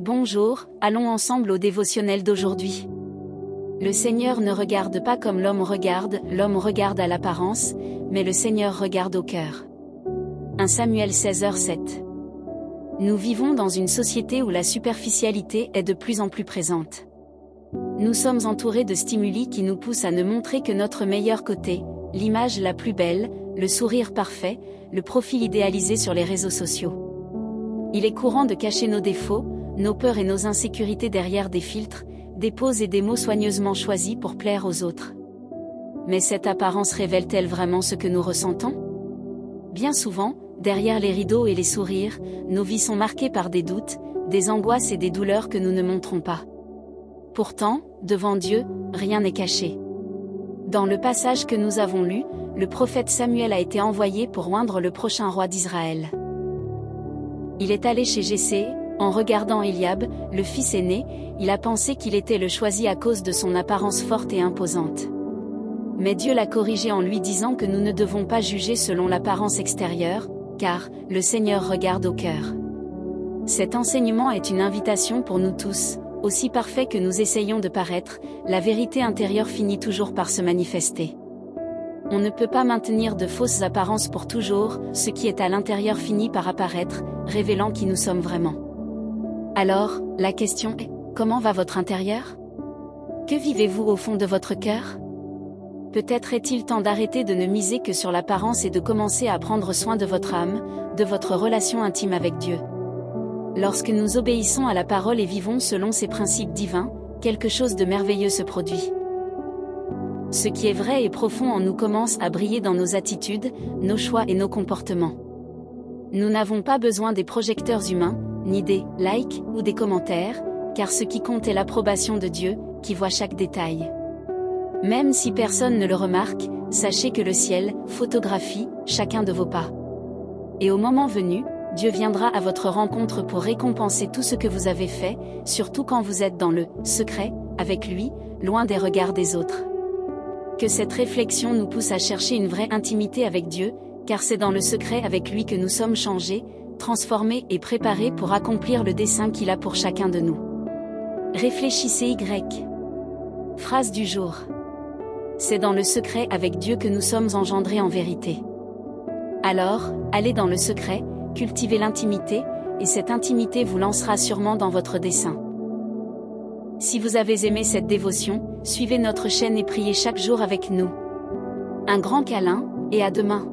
Bonjour, allons ensemble au dévotionnel d'aujourd'hui. Le Seigneur ne regarde pas comme l'homme regarde à l'apparence, mais le Seigneur regarde au cœur. 1 Samuel 16h7. Nous vivons dans une société où la superficialité est de plus en plus présente. Nous sommes entourés de stimuli qui nous poussent à ne montrer que notre meilleur côté, l'image la plus belle, le sourire parfait, le profil idéalisé sur les réseaux sociaux. Il est courant de cacher nos défauts, nos peurs et nos insécurités derrière des filtres, des poses et des mots soigneusement choisis pour plaire aux autres. Mais cette apparence révèle-t-elle vraiment ce que nous ressentons ? Bien souvent, derrière les rideaux et les sourires, nos vies sont marquées par des doutes, des angoisses et des douleurs que nous ne montrons pas. Pourtant, devant Dieu, rien n'est caché. Dans le passage que nous avons lu, le prophète Samuel a été envoyé pour oindre le prochain roi d'Israël. Il est allé chez Jessé. En regardant Eliab, le fils aîné, il a pensé qu'il était le choisi à cause de son apparence forte et imposante. Mais Dieu l'a corrigé en lui disant que nous ne devons pas juger selon l'apparence extérieure, car le Seigneur regarde au cœur. Cet enseignement est une invitation pour nous tous, aussi parfaits que nous essayons de paraître, la vérité intérieure finit toujours par se manifester. On ne peut pas maintenir de fausses apparences pour toujours, ce qui est à l'intérieur finit par apparaître, révélant qui nous sommes vraiment. Alors, la question est, comment va votre intérieur ? Que vivez-vous au fond de votre cœur ? Peut-être est-il temps d'arrêter de ne miser que sur l'apparence et de commencer à prendre soin de votre âme, de votre relation intime avec Dieu. Lorsque nous obéissons à la parole et vivons selon ses principes divins, quelque chose de merveilleux se produit. Ce qui est vrai et profond en nous commence à briller dans nos attitudes, nos choix et nos comportements. Nous n'avons pas besoin des projecteurs humains, ni des likes ou des commentaires, car ce qui compte est l'approbation de Dieu, qui voit chaque détail. Même si personne ne le remarque, sachez que le ciel photographie chacun de vos pas. Et au moment venu, Dieu viendra à votre rencontre pour récompenser tout ce que vous avez fait, surtout quand vous êtes dans le secret, avec lui, loin des regards des autres. Que cette réflexion nous pousse à chercher une vraie intimité avec Dieu, car c'est dans le secret avec lui que nous sommes changés, transformés et préparés pour accomplir le dessein qu'il a pour chacun de nous. Réfléchissez Y. Phrase du jour. C'est dans le secret avec Dieu que nous sommes engendrés en vérité. Alors, allez dans le secret, cultivez l'intimité, et cette intimité vous lancera sûrement dans votre dessein. Si vous avez aimé cette dévotion, suivez notre chaîne et priez chaque jour avec nous. Un grand câlin, et à demain.